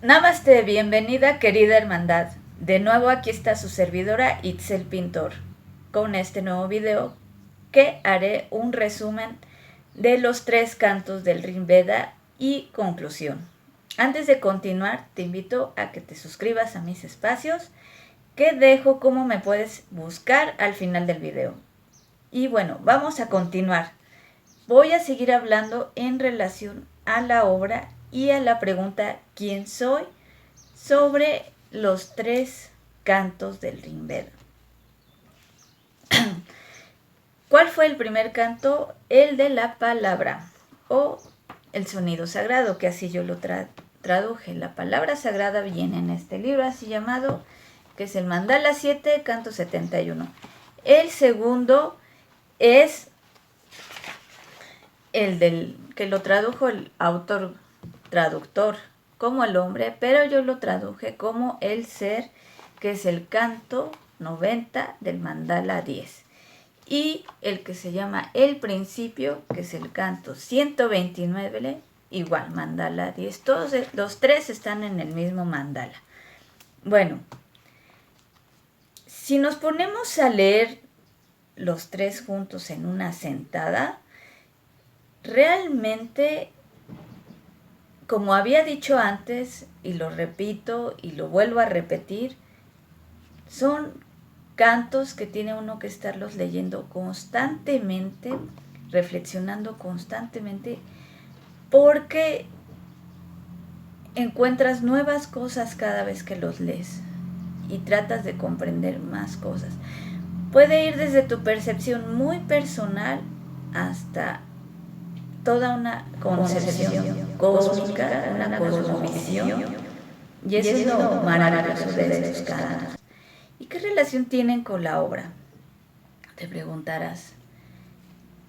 Namaste, bienvenida querida hermandad. De nuevo aquí está su servidora Itzel Pintor con este nuevo video que haré un resumen de los 3 cantos del Rig Veda y conclusión. Antes de continuar te invito a que te suscribas a mis espacios que dejo cómo me puedes buscar al final del video. Y bueno, vamos a continuar. Voy a seguir hablando en relación a la obra y a la pregunta ¿quién soy? Sobre los 3 cantos del Rig Veda. ¿Cuál fue el primer canto? El de la palabra o el sonido sagrado, que así yo lo traduje. La palabra sagrada viene en este libro así llamado, que es el Mandala 7, canto 71. El segundo es el del que lo tradujo el autor traductor como el hombre, pero yo lo traduje como el ser, que es el canto 90 del Mandala 10. Y el que se llama el principio, que es el canto 129, igual Mandala 10. Todos los 3 están en el mismo Mandala. Bueno, si nos ponemos a leer los 3 juntos en una sentada, realmente, como había dicho antes, y lo repito y lo vuelvo a repetir, son cantos que tiene uno que estarlos leyendo constantemente, reflexionando constantemente, porque encuentras nuevas cosas cada vez que los lees y tratas de comprender más cosas. Puede ir desde tu percepción muy personal hasta toda una concepción cósmica, una cosmovisión, y eso es lo maravilloso de estos cantos. ¿Y qué relación tienen con la obra? Te preguntarás.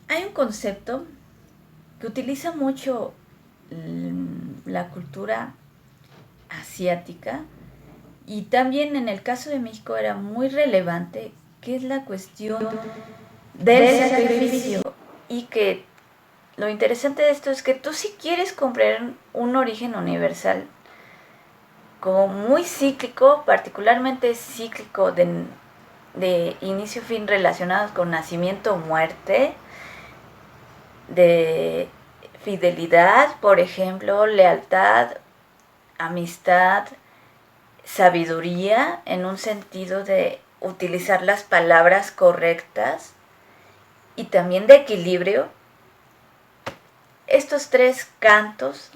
Hay un concepto que utiliza mucho la cultura asiática y también en el caso de México era muy relevante, que es la cuestión del sacrificio. Y que lo interesante de esto es que tú, si quieres comprender un origen universal como muy cíclico, particularmente cíclico de inicio fin relacionados con nacimiento o muerte, de fidelidad, por ejemplo, lealtad, amistad, sabiduría, en un sentido de utilizar las palabras correctas, y también de equilibrio. Estos 3 cantos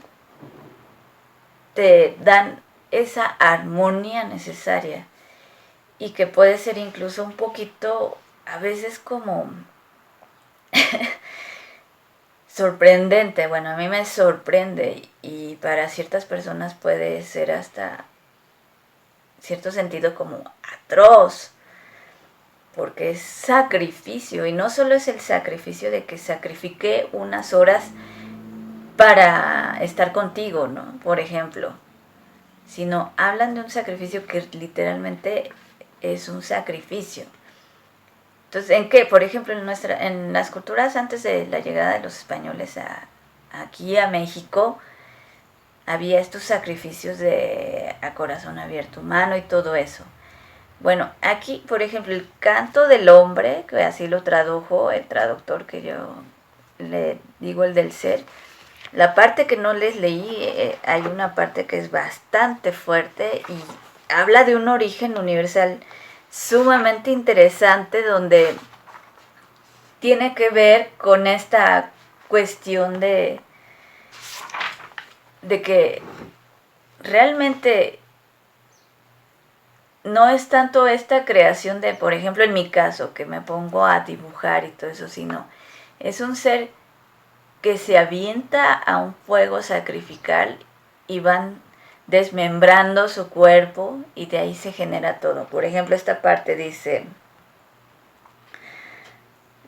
te dan esa armonía necesaria, y que puede ser incluso un poquito, a veces como sorprendente. Bueno, a mí me sorprende, y para ciertas personas puede ser hasta cierto sentido como atroz, porque es sacrificio, y no solo es el sacrificio de que sacrifiqué unas horas para estar contigo, ¿no? Por ejemplo, sino hablan de un sacrificio que literalmente es un sacrificio. Entonces, ¿en qué? Por ejemplo, en las culturas antes de la llegada de los españoles aquí a México, había estos sacrificios a corazón abierto humano y todo eso. Bueno, aquí, por ejemplo, el canto del hombre, que así lo tradujo el traductor, que yo le digo el del ser, la parte que no les leí, hay una parte que es bastante fuerte y habla de un origen universal sumamente interesante, donde tiene que ver con esta cuestión de que realmente no es tanto esta creación de, por ejemplo, en mi caso, que me pongo a dibujar y todo eso, sino es un ser que se avienta a un fuego sacrificial y van desmembrando su cuerpo, y de ahí se genera todo. Por ejemplo, esta parte dice: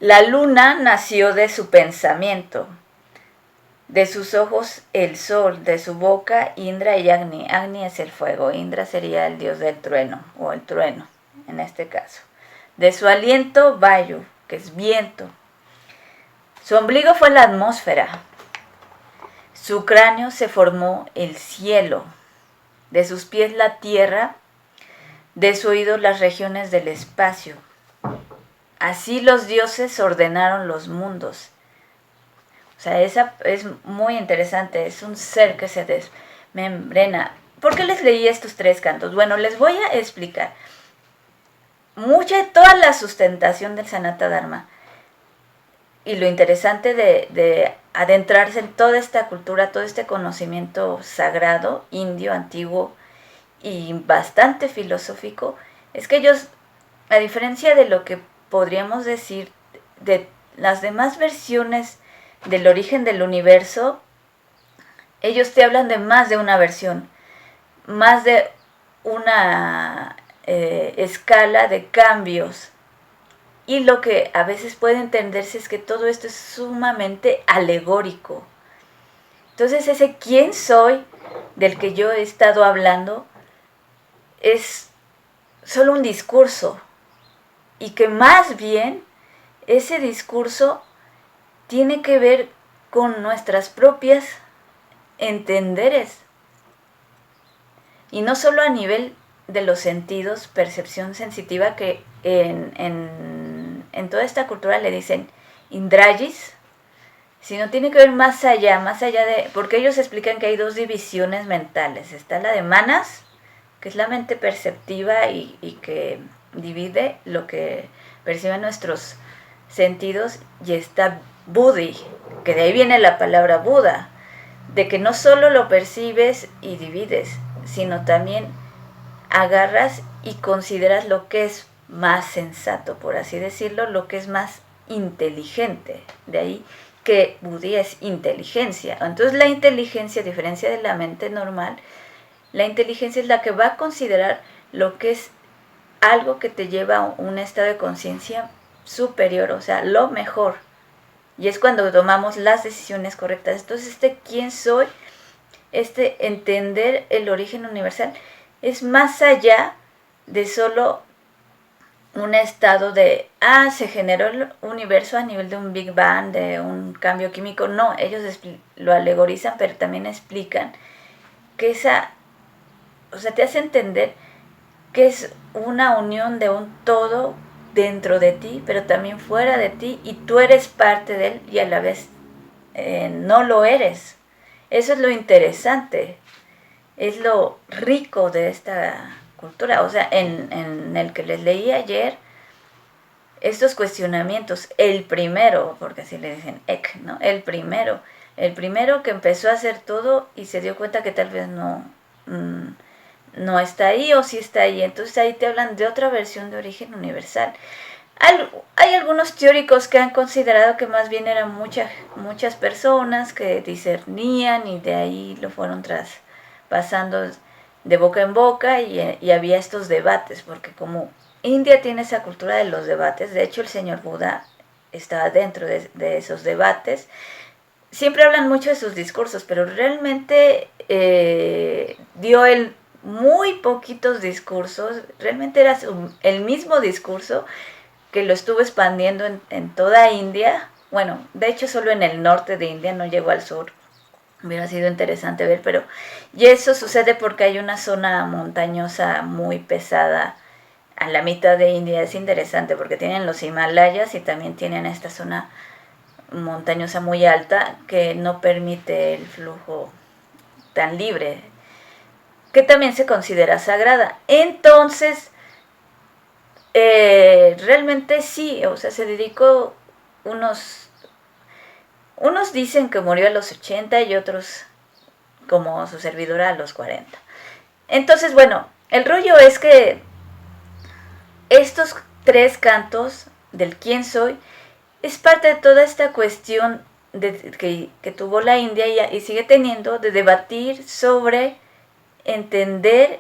la luna nació de su pensamiento, de sus ojos el sol, de su boca Indra y Agni. Agni es el fuego, Indra sería el dios del trueno, o el trueno en este caso. De su aliento Vayu, que es viento. Su ombligo fue la atmósfera. Su cráneo se formó el cielo. de sus pies la tierra, de su oído las regiones del espacio. Así los dioses ordenaron los mundos. O sea, esa es muy interesante, es un ser que se desmembrena. ¿Por qué les leí estos 3 cantos? Bueno, les voy a explicar. Toda la sustentación del Sanata Dharma y lo interesante de adentrarse en toda esta cultura, todo este conocimiento sagrado, indio, antiguo y bastante filosófico, es que ellos, a diferencia de lo que podríamos decir de las demás versiones del origen del universo, ellos te hablan de más de una versión, más de una escala de cambios. Y lo que a veces puede entenderse es que todo esto es sumamente alegórico. Entonces ese quién soy del que yo he estado hablando es solo un discurso. Y que más bien ese discurso tiene que ver con nuestras propias entenderes. Y no solo a nivel de los sentidos, percepción sensitiva, que en toda esta cultura le dicen indrayis, sino tiene que ver más allá de, porque ellos explican que hay 2 divisiones mentales. Está la de manas, que es la mente perceptiva y que divide lo que perciben nuestros sentidos, y está buddhi, que de ahí viene la palabra Buda, de que no solo lo percibes y divides, sino también agarras y consideras lo que es más sensato, por así decirlo, lo que es más inteligente. De ahí que buddhi es inteligencia. Entonces la inteligencia, a diferencia de la mente normal, la inteligencia es la que va a considerar lo que es algo que te lleva a un estado de conciencia superior, o sea, lo mejor. Y es cuando tomamos las decisiones correctas. Entonces quién soy, entender el origen universal, es más allá de solo un estado de, se generó el universo a nivel de un Big Bang, de un cambio químico. No, ellos lo alegorizan, pero también explican que te hace entender que es una unión de un todo dentro de ti, pero también fuera de ti, y tú eres parte de él y a la vez no lo eres. Eso es lo interesante, es lo rico de esta cultura. O sea, en el que les leí ayer, estos cuestionamientos, el primero, porque así le dicen Ek, ¿no? El primero que empezó a hacer todo y se dio cuenta que tal vez no está ahí, o sí está ahí. Entonces ahí te hablan de otra versión de origen universal. Hay algunos teóricos que han considerado que más bien eran muchas personas que discernían y de ahí lo fueron pasando de boca en boca, y había estos debates, porque como India tiene esa cultura de los debates, de hecho el señor Buda estaba dentro de esos debates. Siempre hablan mucho de sus discursos, pero realmente dio él muy poquitos discursos. Realmente era el mismo discurso que lo estuvo expandiendo en toda India. Bueno, de hecho solo en el norte de India, no llegó al sur. Hubiera sido interesante ver, y eso sucede porque hay una zona montañosa muy pesada a la mitad de India. Es interesante porque tienen los Himalayas y también tienen esta zona montañosa muy alta que no permite el flujo tan libre, que también se considera sagrada. Entonces, realmente sí, o sea, se dedicó unos dicen que murió a los 80 y otros, como su servidora, a los 40. Entonces, bueno, el rollo es que estos 3 cantos del quién soy es parte de toda esta cuestión que tuvo la India y sigue teniendo, de debatir sobre entender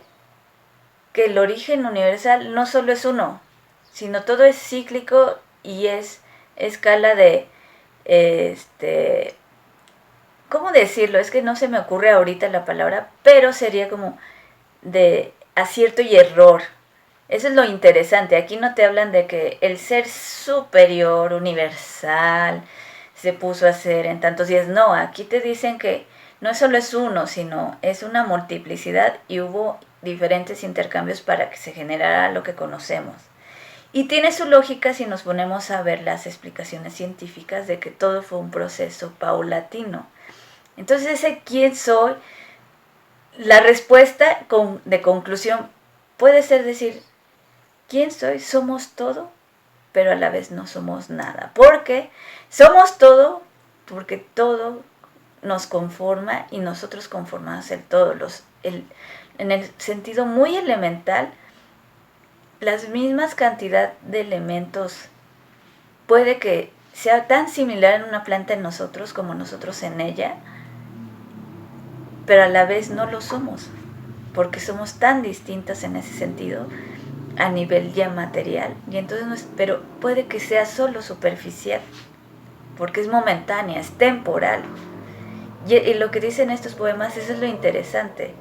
que el origen universal no solo es uno, sino todo es cíclico y es escala de, ¿cómo decirlo? Es que no se me ocurre ahorita la palabra, pero sería como de acierto y error. Eso es lo interesante. Aquí no te hablan de que el ser superior, universal, se puso a hacer en tantos días. No, aquí te dicen que no solo es uno, sino es una multiplicidad y hubo diferentes intercambios para que se generara lo que conocemos. Y tiene su lógica si nos ponemos a ver las explicaciones científicas de que todo fue un proceso paulatino. Entonces ese quién soy, la respuesta de conclusión puede ser decir, ¿quién soy? Somos todo, pero a la vez no somos nada. Porque somos todo, porque todo nos conforma y nosotros conformamos el todo. En el sentido muy elemental, las mismas cantidad de elementos puede que sea tan similar en una planta en nosotros como nosotros en ella, pero a la vez no lo somos, porque somos tan distintas en ese sentido a nivel ya material, y entonces pero puede que sea solo superficial, porque es momentánea, es temporal. Y lo que dicen estos poemas, eso es lo interesante,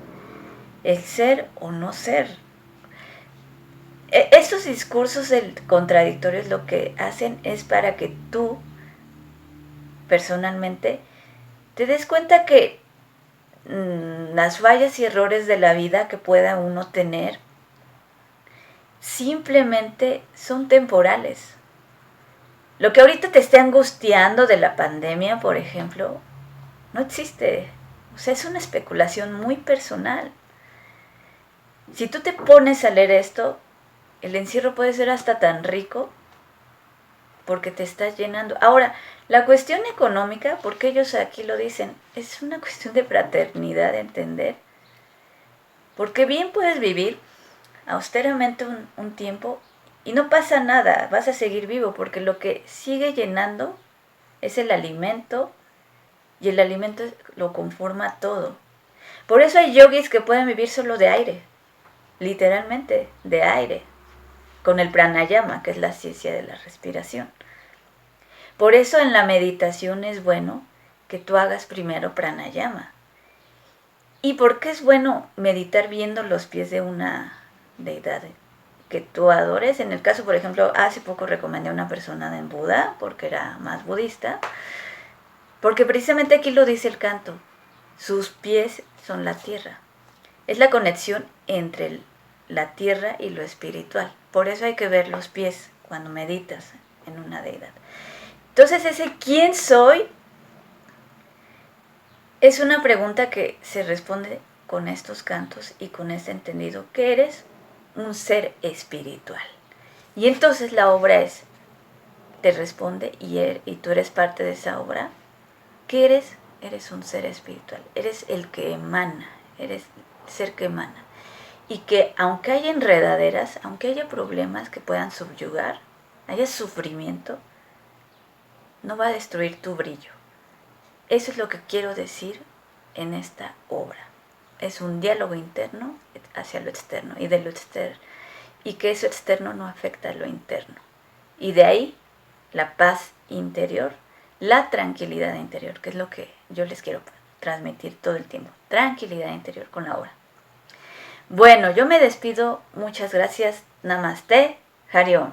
el ser o no ser. Estos discursos contradictorios lo que hacen es para que tú, personalmente, te des cuenta que las fallas y errores de la vida que pueda uno tener simplemente son temporales. Lo que ahorita te esté angustiando de la pandemia, por ejemplo, no existe. O sea, es una especulación muy personal. Si tú te pones a leer esto, el encierro puede ser hasta tan rico porque te estás llenando. Ahora, la cuestión económica, porque ellos aquí lo dicen, es una cuestión de fraternidad, de entender. Porque bien puedes vivir austeramente un tiempo y no pasa nada, vas a seguir vivo, porque lo que sigue llenando es el alimento, y el alimento lo conforma todo. Por eso hay yogis que pueden vivir solo de aire, literalmente, de aire, con el pranayama, que es la ciencia de la respiración. Por eso en la meditación es bueno que tú hagas primero pranayama. ¿Y por qué es bueno meditar viendo los pies de una deidad que tú adores? En el caso, por ejemplo, hace poco recomendé a una persona en Buda, porque era más budista, porque precisamente aquí lo dice el canto, sus pies son la tierra. Es la conexión entre la tierra y lo espiritual. Por eso hay que ver los pies cuando meditas en una deidad. Entonces ese ¿quién soy? Es una pregunta que se responde con estos cantos y con este entendido, que eres un ser espiritual. Y entonces la obra te responde y tú eres parte de esa obra. ¿Qué eres? Eres un ser espiritual, eres el que emana, eres el ser que emana. Y que aunque haya enredaderas, aunque haya problemas que puedan subyugar, haya sufrimiento, no va a destruir tu brillo. Eso es lo que quiero decir en esta obra. Es un diálogo interno hacia lo externo y de lo externo, y que eso externo no afecta a lo interno. Y de ahí la paz interior, la tranquilidad interior, que es lo que yo les quiero transmitir todo el tiempo. Tranquilidad interior con la obra. Bueno, yo me despido. Muchas gracias. Namaste. Hari Om.